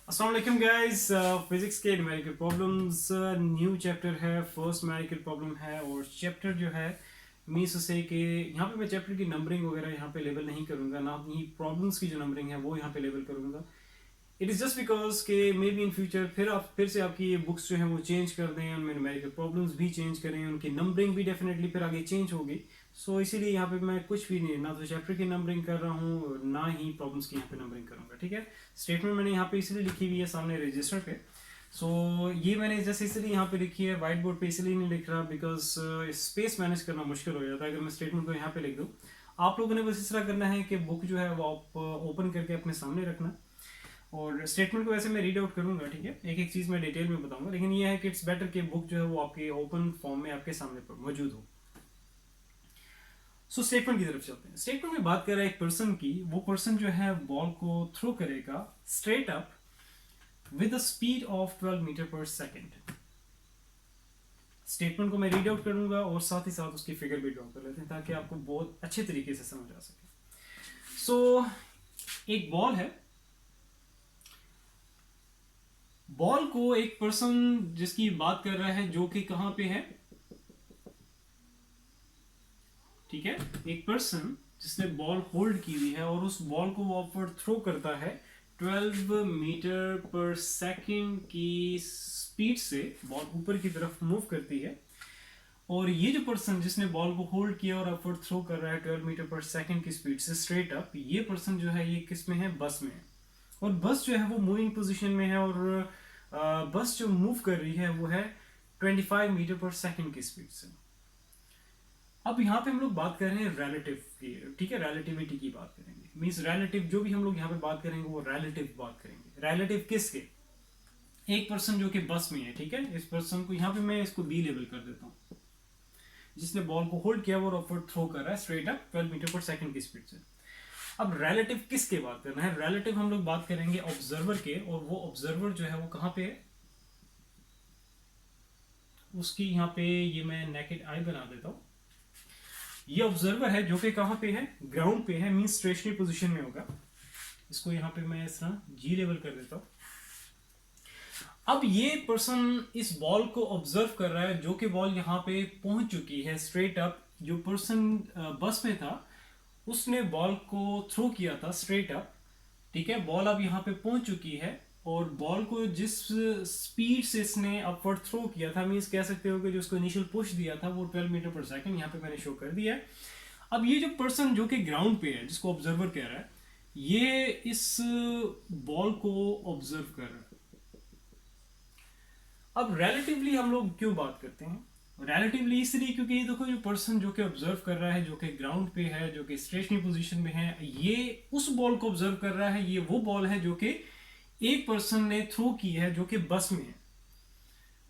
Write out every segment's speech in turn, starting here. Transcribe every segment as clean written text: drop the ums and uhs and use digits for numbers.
अस्सलाम वालेकुम guys. Physics के न्यूमेरिकल प्रॉब्लम्स न्यू चैप्टर है, फर्स्ट न्यूमेरिकल प्रॉब्लम है। और चैप्टर जो है मीन्स से कि यहाँ पे मैं चैप्टर की नंबरिंग वगैरह यहाँ पे लेवल नहीं करूँगा, ना ही प्रॉब्लम्स की जो नंबरिंग है वो यहाँ पे लेवल करूँगा। इट इज़ जस्ट बिकॉज के मे बी इन फ्यूचर फिर से आपकी ये बुक्स जो हैं वो चेंज कर दें, उनमें न्यूमेरिकल प्रॉब्लम्स भी चेंज करें, उनकी नंबरिंग भी डेफिनेटली फिर आगे चेंज होगी। सो इसीलिए यहाँ पे मैं कुछ भी नहीं, ना तो चैप्टर की नंबरिंग कर रहा हूँ ना ही प्रॉब्लम्स की यहाँ पे नंबरिंग करूँगा। ठीक है, स्टेटमेंट मैंने यहाँ पे इसलिए लिखी हुई है सामने रजिस्टर पे। सो ये मैंने जैसे इसलिए यहाँ पे लिखी है, व्हाइट बोर्ड पे इसलिए नहीं लिख रहा बिकॉज स्पेस मैनेज करना मुश्किल हो जाता है अगर मैं स्टेटमेंट को यहाँ पे लिख दूँ। आप लोगों ने बस इस तरह करना है कि बुक जो है वो आप ओपन करके अपने सामने रखना, और स्टेटमेंट को वैसे मैं रीड आउट करूंगा। ठीक है, एक एक चीज़ मैं डिटेल में बताऊंगा, लेकिन ये है कि इट्स बेटर कि बुक जो है वो आपके ओपन फॉर्म में आपके सामने पर मौजूद हो। सो स्टेटमेंट की तरफ चलते हैं। स्टेटमेंट में बात कर रहा है एक पर्सन की। वो पर्सन जो है बॉल को थ्रो करेगा straight up with a speed of 12 metre per second. Statement को मैं रीड आउट करूंगा और साथ ही साथ उसकी फिगर भी ड्रॉ कर लेते हैं ताकि आपको बहुत अच्छे तरीके से समझ आ सके। सो एक बॉल है, बॉल को एक पर्सन जिसकी बात कर रहा है जो कि कहां पे है, ठीक है, एक पर्सन जिसने बॉल होल्ड की हुई है और उस बॉल को वो अपवर्ड थ्रो करता है 12 मीटर पर सेकंड की स्पीड से। बॉल ऊपर की तरफ मूव करती है और ये जो पर्सन जिसने बॉल को होल्ड किया और अपवर्ड थ्रो कर रहा है 12 मीटर पर सेकंड की स्पीड से स्ट्रेट अप, ये पर्सन जो है ये किस में है, बस में है। और बस जो है वो मूविंग पोजीशन में है और बस जो मूव कर रही है वो है 25 मीटर पर सेकंड की स्पीड से। अब यहाँ पे हम लोग बात कर रहे हैं रिलेटिव की, ठीक है, रिलेटिविटी की बात करेंगे। मींस रिलेटिव जो भी हम लोग यहाँ पे बात करेंगे वो रिलेटिव बात करेंगे। रिलेटिव किसके? एक पर्सन जो कि बस में है, ठीक है, इस पर्सन को यहाँ पे मैं इसको बी लेवल कर देता हूँ, जिसने बॉल को होल्ड किया और अपवर्ड थ्रो कर रहा है स्ट्रेट अप 12 मीटर पर सेकंड की स्पीड से। अब रिलेटिव किसके बात करना है? रिलेटिव हम लोग बात करेंगे ऑब्जर्वर के, और वो ऑब्जर्वर जो है वो कहाँ पे है, उसकी यहाँ पे ये मैं नेकेड आई बना देता हूँ। ये ऑब्जर्वर है जो कि कहाँ पे है, ग्राउंड पे है, मींस स्टेशनरी पोजीशन में होगा। इसको यहाँ पे मैं इस तरह जी लेवल कर देता हूँ। अब ये पर्सन इस बॉल को ऑब्जर्व कर रहा है जो कि बॉल यहाँ पे पहुंच चुकी है स्ट्रेट अप। जो पर्सन बस में था उसने बॉल को थ्रो किया था स्ट्रेट अप, ठीक है, बॉल अब यहाँ पे पहुंच चुकी है और बॉल को जिस स्पीड से इसने अपवर्ड थ्रो किया था, मींस कह सकते हो कि जो उसको इनिशियल पुश दिया था वो 12 मीटर पर सेकंड यहाँ पे मैंने शो कर दिया है। अब ये जो पर्सन जो कि ग्राउंड पे है, जिसको ऑब्जर्वर कह रहा है, ये इस बॉल को ऑब्जर्व कर रहा है। अब रिलेटिवली हम लोग क्यों बात करते हैं? रिलेटिवली इसलिए क्योंकि ये देखो, जो पर्सन जो कि ऑब्जर्व कर रहा है, जो कि ग्राउंड पे है, जो कि स्टेशनरी पोजीशन में है, ये उस बॉल को ऑब्जर्व कर रहा है। ये वो बॉल है जो कि एक पर्सन ने थ्रो की है जो कि बस में है,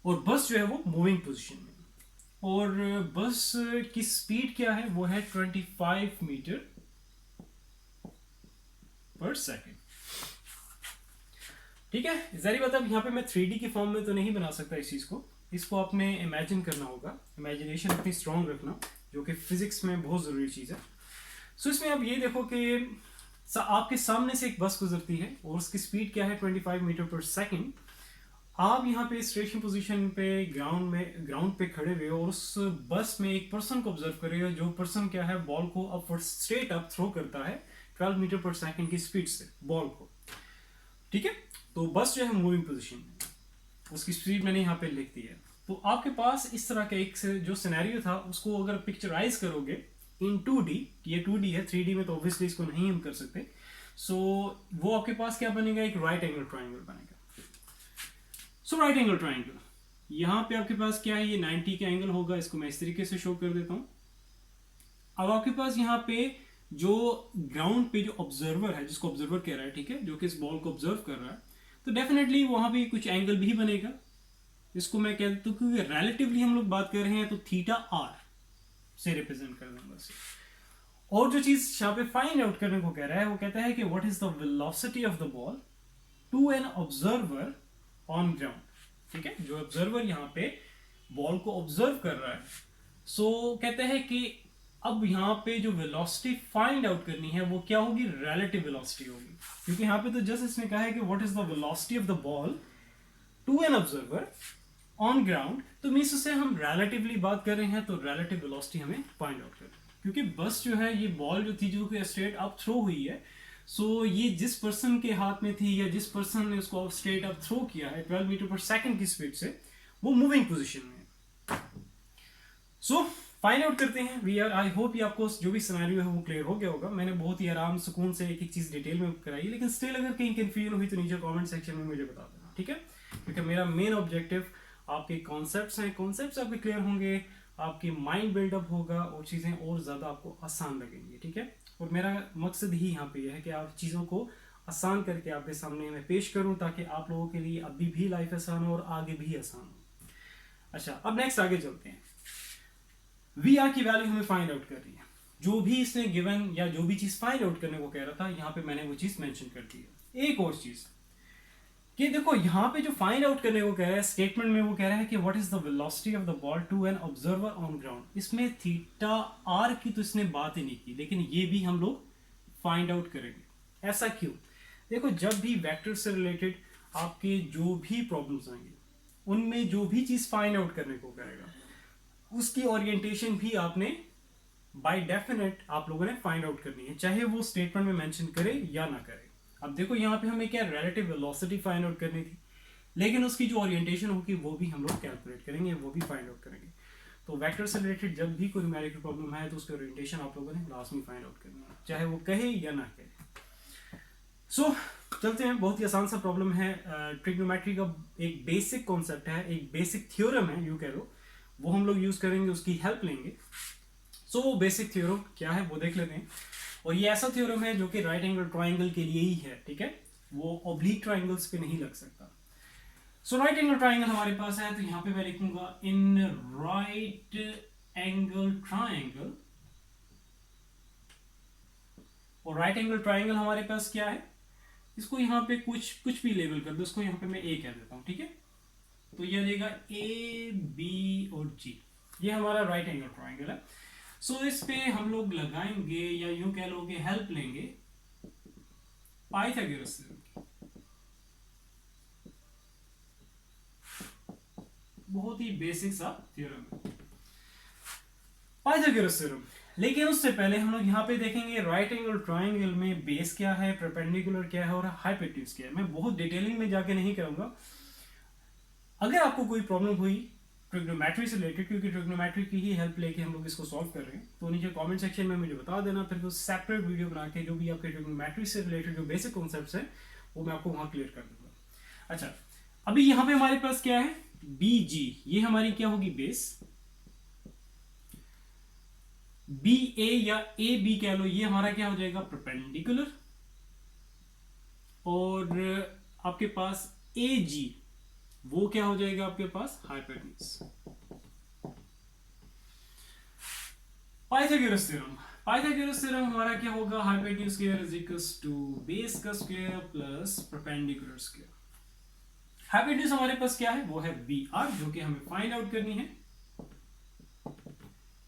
और बस जो है वो मूविंग पोजीशन में, और बस की स्पीड क्या है, वो है 25 मीटर पर सेकेंड। ठीक है, जरी बात, अब यहाँ पे मैं 3D की फॉर्म में तो नहीं बना सकता इस चीज को, इसको आपने इमेजिन करना होगा। इमेजिनेशन अपनी स्ट्रॉन्ग रखना, जो कि फिजिक्स में बहुत जरूरी चीज है। सो इसमें अब ये देखो कि आपके सामने से एक बस गुजरती है और उसकी स्पीड क्या है, 25 मीटर पर सेकंड। आप यहाँ पे स्टेशन पोजीशन पे ग्राउंड पे खड़े हुए और उस बस में एक पर्सन को ऑब्जर्व कर रहे हो, जो पर्सन क्या है, बॉल को अपवर्ड स्ट्रेट अप थ्रो करता है 12 मीटर पर सेकंड की स्पीड से बॉल को। ठीक है, तो बस जो है मूविंग पोजीशन में, उसकी स्पीड मैंने यहाँ पे लिख दी है। तो आपके पास इस तरह का एक जो सिनेरियो था उसको अगर पिक्चराइज करोगे इन 2D, ये 2D है, 3D में तो ऑब्वियसली इसको नहीं हम कर सकते। सो वो आपके पास क्या बनेगा, एक राइट एंगल ट्राइंगल बनेगा। सो राइट एंगल ट्राइंगल यहाँ पे आपके पास क्या है, ये 90 का एंगल होगा। इसको मैं इस तरीके से शो कर देता हूँ। अब आपके पास यहाँ पे जो ग्राउंड पे जो ऑब्जर्वर है, जिसको ऑब्जर्वर कह रहा है, ठीक है, जो कि इस बॉल को ऑब्जर्व कर रहा है, तो डेफिनेटली वहां पे कुछ एंगल भी बनेगा। इसको मैं कह देता हूँ क्योंकि रिलेटिवली हम लोग बात कर रहे हैं तो थीटा आर से रिप्रेजेंट कर दूंगा इसे। और जो चीज यहाँ पे फाइंड आउट करने को कह रहा है वो कहता है कि what is the velocity of the ball to an observer on ground. ठीक है, जो ऑब्जर्वर यहाँ पे बॉल को ऑब्जर्व कर रहा है, सो कहते हैं कि अब यहाँ पे जो वेलोसिटी फाइंड आउट करनी है वो क्या होगी, रिलेटिव वेलोसिटी होगी, क्योंकि यहाँ पे तो जस्ट इसने कहा है कि what is the velocity of the ball to an observer on ground, तो मीन्स उससे हम रिलेटिवली बात कर रहे हैं, तो रिलेटिव वेलोसिटी हमें फाइंड आउट करनी है। क्योंकि बस जो है ये बॉल जो थी जो कि स्ट्रेट अप थ्रो हुई है, सो ये जिस पर्सन के हाथ में थी या जिस पर्सन ने उसको स्ट्रेट अप थ्रो किया है 12 मीटर पर सेकंड की स्पीड से, वो मूविंग पोजीशन में है। सो फाइंड आउट करते हैं वी आर। आई होप ये आपको जो भी सिनेरियो है वो क्लियर हो गया होगा। मैंने बहुत ही आराम सुकून से एक एक चीज डिटेल में कराई, लेकिन स्टिल अगर कहीं कंफ्यूजन हुई तो नीचे कमेंट सेक्शन में मुझे बता देना, ठीक है? क्योंकि मेरा मेन ऑब्जेक्टिव आपके कॉन्सेप्ट्स हैं, कॉन्सेप्ट्स आपके क्लियर होंगे, आपकी माइंड बिल्डअप होगा और चीज़ें और ज़्यादा आपको आसान लगेंगी, ठीक है? और मेरा मकसद ही यहाँ पे यह है कि आप चीज़ों को आसान करके आपके सामने मैं पेश करूँ, ताकि आप लोगों के लिए अभी भी लाइफ आसान हो और आगे भी आसान हो। अच्छा, अब नेक्स्ट आगे चलते हैं। वी आर की वैल्यू हमें फाइंड आउट कर रही है। जो भी इसने गिवन या जो भी चीज़ फाइंड आउट करने को कह रहा था, यहाँ पे मैंने वो चीज़ मेंशन कर दी है। एक और चीज़ कि देखो यहाँ पे जो फाइंड आउट करने को कह रहा है स्टेटमेंट में, वो कह रहा है कि what is the velocity of the ball to an observer on ground. इसमें थीटा आर की तो इसने बात ही नहीं की, लेकिन ये भी हम लोग फाइंड आउट करेंगे। ऐसा क्यों? देखो, जब भी वेक्टर से रिलेटेड आपके जो भी प्रॉब्लम्स आएंगे, उनमें जो भी चीज फाइंड आउट करने को कहेगा, उसकी ओरिएंटेशन भी आपने बाय डेफिनेट आप लोगों ने फाइंड आउट करनी है, चाहे वो स्टेटमेंट में मेंशन करे या ना करे। अब देखो यहाँ पे हमें क्या रिलेटिव वेलोसिटी फाइंड आउट करनी थी, लेकिन उसकी जो ओरिएंटेशन होगी वो भी हम लोग कैलकुलेट करेंगे, वो भी फाइंड आउट करेंगे। तो वेक्टर से रिलेटेड जब भी कोई न्यूमेरिकल प्रॉब्लम है तो उसकी ओरिएंटेशन आप लोगों ने लास्ट में फाइंड आउट करनी है, चाहे वो कहे या ना कहे। सो चलते हैं, बहुत ही आसान सा प्रॉब्लम है। ट्रिग्नोमेट्री का एक बेसिक कॉन्सेप्ट है, एक बेसिक थ्योरम है, यूं कह लो, वो हम लोग यूज करेंगे, उसकी हेल्प लेंगे। सो वो बेसिक थ्योरम क्या है वो देख लेते हैं। और ये ऐसा थ्योरम है जो कि राइट एंगल ट्राइंगल के लिए ही है, ठीक है? वो ऑब्लिक ट्राइंगल्स पे नहीं लग सकता। सो राइट एंगल ट्राइंगल हमारे पास है, तो यहां पे मैं लिखूंगा इन राइट एंगल ट्राइंगल। और राइट एंगल ट्राइंगल हमारे पास क्या है, इसको यहाँ पे कुछ भी लेबल कर दो, इसको यहाँ पे मैं ए कह देता हूं, ठीक है? तो ये आ जाएगा ए बी और जी, ये हमारा राइट एंगल ट्राइंगल है। सो इस पे हम लोग लगाएंगे या यूं कह लो कि हेल्प लेंगे पाइथागोरस थ्योरम। बहुत ही बेसिक सा थ्योरम है पाइथागोरस थ्योरम। लेकिन उससे पहले हम लोग यहाँ पे देखेंगे राइट एंगल ट्राइंगल में बेस क्या है, परपेंडिकुलर क्या है और हाइपोटेन्यूज क्या है। मैं बहुत डिटेलिंग में जाके नहीं करूंगा। अगर आपको कोई प्रॉब्लम हुई ट्रिग्नोमेट्री से रिलेटेड, क्योंकि ट्रिग्नोमेट्री की ही हेल्प लेके हम लोग इसको सॉल्व कर रहे हैं, तो नीचे कमेंट सेक्शन में मुझे बता देना, फिर वो सेपरेट वीडियो बना के जो भी आपके ट्रिग्नोमेट्री से रिलेटेड जो बेसिक कॉन्सेप्ट्स हैं वो मैं आपको वहां क्लियर कर दूंगा। अच्छा, अभी यहाँ पे हमारे पास क्या है, बी जी, ये हमारी क्या होगी बेस। बी ए या ए बी कह लो, ये हमारा क्या हो जाएगा परपेंडिकुलर। और आपके पास ए जी, वो क्या हो जाएगा आपके पास hypotenuse. Pythagoras theorem, Pythagoras theorem हमारा क्या होगा, hypotenuse square is equals to base का square plus perpendicular square. Hypotenuse हमारे पास क्या है, वो है बी आर, जो कि हमें फाइंड आउट करनी है।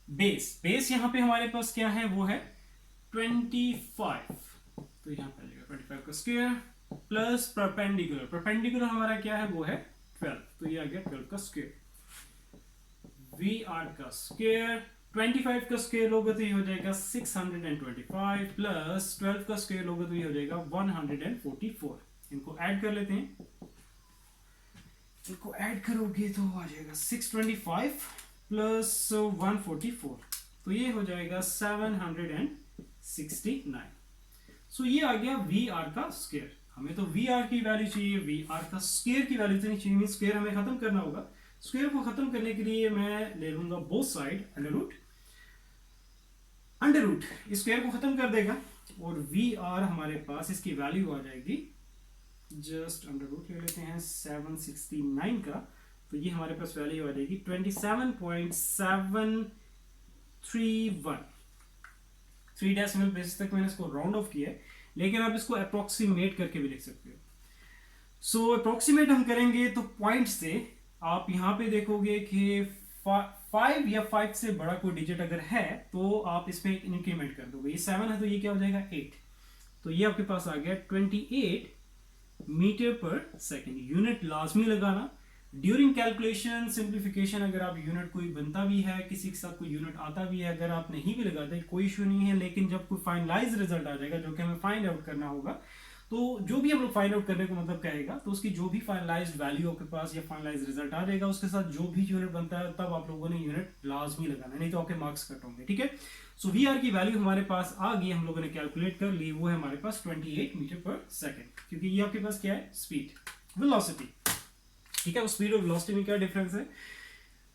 बेस यहां पे हमारे पास क्या है, वो है 25, तो यहां पे आ जाएगा 25 का स्क्वायर प्लस परपेंडिकुलर, परपेंडिकुलर हमारा क्या है, वो है 12, तो ये आ गया 12 का स्क्वायर। वी आर का स्क्वायर 25 का स्क्वायर लोगे तो ये हो जाएगा 625 प्लस 12 का स्क्वायर लोगे तो ये हो जाएगा 144। इनको ऐड कर लेते हैं, इनको ऐड करोगे तो आ जाएगा 625 प्लस 144, तो ये हो जाएगा 769। सो ये आ गया वी आर का स्क्वायर। हमें तो वी आर की वैल्यू चाहिए, वी आर का स्क्वायर की वैल्यू तो नहीं चाहिए, स्क्वायर हमें खत्म करना होगा। स्क्वायर को खत्म करने के लिए मैं ले लूंगा both side under root, under root square को खत्म कर देगा और वी आर हमारे पास इसकी वैल्यू आ जाएगी, जस्ट अंडर रूट ले लेते हैं 769 का, तो ये हमारे पास वैल्यू आ जाएगी 27.731। 3 डेसिमल प्लेसेस तक मैंने इसको राउंड ऑफ किया है, लेकिन आप इसको अप्रोक्सीमेट करके भी लिख सकते हो। सो अप्रोक्सीमेट हम करेंगे तो पॉइंट से आप यहां पे देखोगे कि 5 या 5 से बड़ा कोई डिजिट अगर है तो आप इसमें एक इंक्रीमेंट कर दोगे। ये 7 है तो ये क्या हो जाएगा 8, तो ये आपके पास आ गया 28 मीटर पर सेकेंड। यूनिट लाजमी लगाना ड्यूरिंग कैलकुलेशन सिंप्लीफिकेशन। अगर आप यूनिट कोई बनता भी है, किसी के साथ कोई यूनिट आता भी है, अगर आप नहीं भी लगाते कोई इशू नहीं है, लेकिन जब कोई फाइनलाइज रिजल्ट आ जाएगा जो कि हमें फाइंड आउट करना होगा, तो जो भी हम लोग फाइंड आउट करने को मतलब कहेगा, तो उसकी जो भी फाइनलाइज वैल्यू आपके पास या फाइनलाइज रिजल्ट आ जाएगा उसके साथ जो भी यूनिट बनता है तब आप लोगों ने यूनिट लाजमी लगाना है, नहीं तो आपके मार्क्स कट होंगे। ठीक है, सो वी आर की वैल्यू हमारे पास आ गई, हम लोगों ने कैलकुलेट कर ली, वो है हमारे पास 28 मीटर पर सेकेंड, क्योंकि ये आपके पास क्या है स्पीड वेलोसिटी। ठीक है, स्पीड और वेलोसिटी में क्या डिफरेंस है?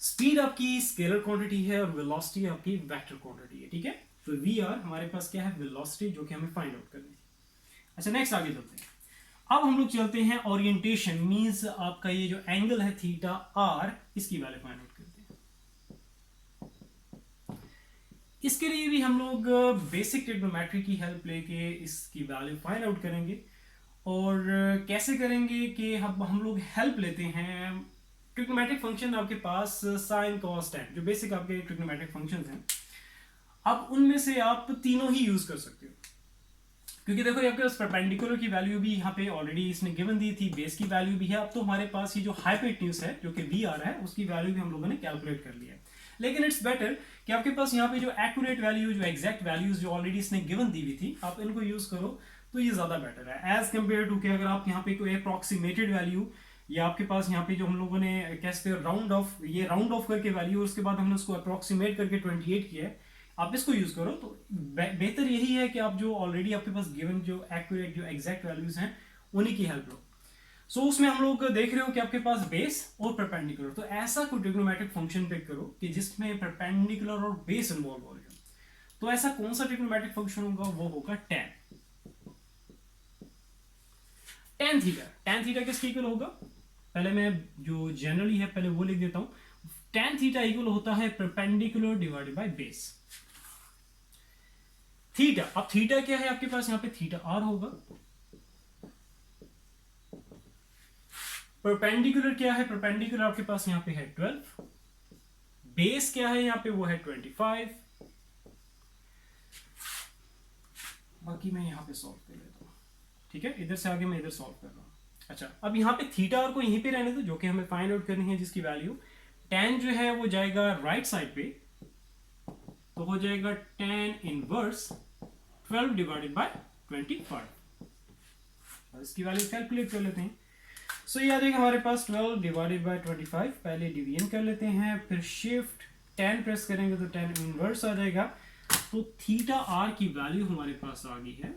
स्पीड आपकी स्केलर क्वांटिटी है और वेलोसिटी आपकी वेक्टर क्वांटिटी है। ठीक है, तो वी आर हमारे पास क्या है वेलोसिटी, जो कि हमें फाइंड आउट करनी है। अच्छा, नेक्स्ट आगे चलते हैं। अब हम लोग चलते हैं ओरिएंटेशन, मींस आपका ये जो एंगल है थीटा आर, इसकी वैल्यू फाइंड आउट करते हैं। इसके लिए भी हम लोग बेसिक ट्रिग्नोमेट्री की हेल्प लेके इसकी वैल्यू फाइंड आउट करेंगे। और कैसे करेंगे कि हम लोग हेल्प लेते हैं ट्रिग्नोमेट्रिक फंक्शन आपके पास साइन कॉस टैन, जो बेसिक आपके ट्रिग्नोमेट्रिक फंक्शंस हैं, अब उनमें से आप तीनों ही यूज कर सकते हो, क्योंकि देखो आपके पास परपेंडिकुलर की वैल्यू भी यहाँ पे ऑलरेडी इसने गिवन दी थी, बेस की वैल्यू भी है। अब तो हमारे पास ये जो हाइपोटेन्यूज है जो कि वी आ रहा है उसकी वैल्यू भी हम लोगों ने कैलकुलेट कर लिया है। लेकिन इट्स बेटर कि आपके पास यहाँ पे जो एक्यूरेट वैल्यू, जो एग्जैक्ट वैल्यूज जो ऑलरेडी इसने गिवन दी हुई थी, आप इनको यूज करो तो ये ज्यादा बेटर है एज कम्पेयर टू कि अगर आप यहाँ पे कोई अप्रोक्सीमेटेड वैल्यू, या आपके पास यहाँ पे जो हम लोगों ने कैसे राउंड ऑफ, ये राउंड ऑफ करके वैल्यू, उसके बाद हमने उसको अप्रोक्सीमेट करके 28 किया है, आप इसको यूज करो तो बेहतर यही है कि आप जो ऑलरेडी आपके पास गिवन जो एक्यूरेट जो एग्जैक्ट वैल्यूज हैं उन्हीं की हेल्प लो। सो उसमें हम लोग देख रहे हो कि आपके पास बेस और परपेंडिकुलर, तो ऐसा कोई ट्रिग्नोमेट्रिक फंक्शन पिक करो कि जिसमें परपेंडिकुलर और बेस इन्वॉल्व हो जाए। तो ऐसा कौन सा ट्रिग्नोमेट्रिक फंक्शन होगा? वो होगा tan. Tan theta, tan theta किसके इक्वल होगा? पहले मैं जो जनरली है पहले वो लिख देता हूं। टैन थीटा इक्वल होता है perpendicular divided by base. Theta, अब थीटा क्या है आपके पास यहाँ पे? थीटा आर होगा। परपेंडिकुलर क्या है? परपेंडिकुलर आपके पास यहाँ पे है 12। बेस क्या है यहाँ पे? वो है 25। बाकी मैं यहाँ पे सॉल्व कर लेता हूँ। ठीक है, इधर से आगे मैं इधर सॉल्व कर रहा हूँ। अच्छा, अब यहाँ पे थीटा आर को यहीं पे रहने दो, जो कि हमें फाइंड आउट करनी है, जिसकी वैल्यू tan जो है वो जाएगा राइट साइड पे, तो हो जाएगा tan इनवर्स 12 डिवाइडेड बाय 25। इसकी वैल्यू कैलकुलेट कर लेते हैं। सो ये आ जाएगा हमारे पास 12 डिवाइडेड बाय 25। पहले डिवीजन कर लेते हैं, फिर शिफ्ट tan प्रेस करेंगे तो tan इनवर्स आ जाएगा। तो थीटा आर की वैल्यू हमारे पास आ गई है,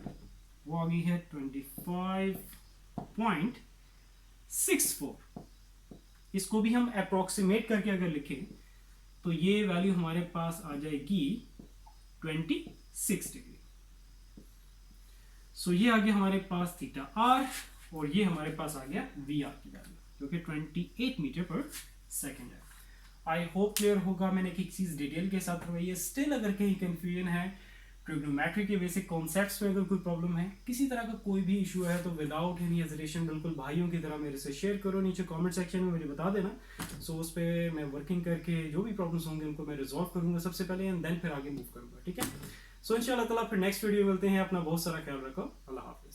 वो आ गई है 25.64। इसको भी हम अप्रोक्सीमेट करके अगर लिखें तो ये वैल्यू हमारे पास आ जाएगी 26 डिग्री। सो ये आ गया हमारे पास थीटा आर, और ये हमारे पास आ गया वी आर की वैल्यू, जो कि 28 मीटर पर सेकेंड है। आई होप क्लियर होगा, मैंने एक चीज डिटेल के साथ करवाई है। स्टिल अगर कहीं कंफ्यूजन है ट्रिग्नोमेट्री के बेसिक कॉन्सेप्ट्स में, अगर कोई प्रॉब्लम है, किसी तरह का कोई भी इशू है, तो विदाउट एनी हेजिटेशन बिल्कुल भाइयों की तरह मेरे से शेयर करो, नीचे कमेंट सेक्शन में मुझे बता देना। सो उस पर मैं वर्किंग करके जो भी प्रॉब्लम्स होंगे उनको मैं रिजॉल्व करूंगा सबसे पहले, एंड देन फिर आगे मूव करूंगा। ठीक है, सो इंशाल्लाह ताला फिर नेक्स्ट वीडियो मिलते हैं। अपना बहुत सारा ख्याल रखो। अल्लाह हाफिज़।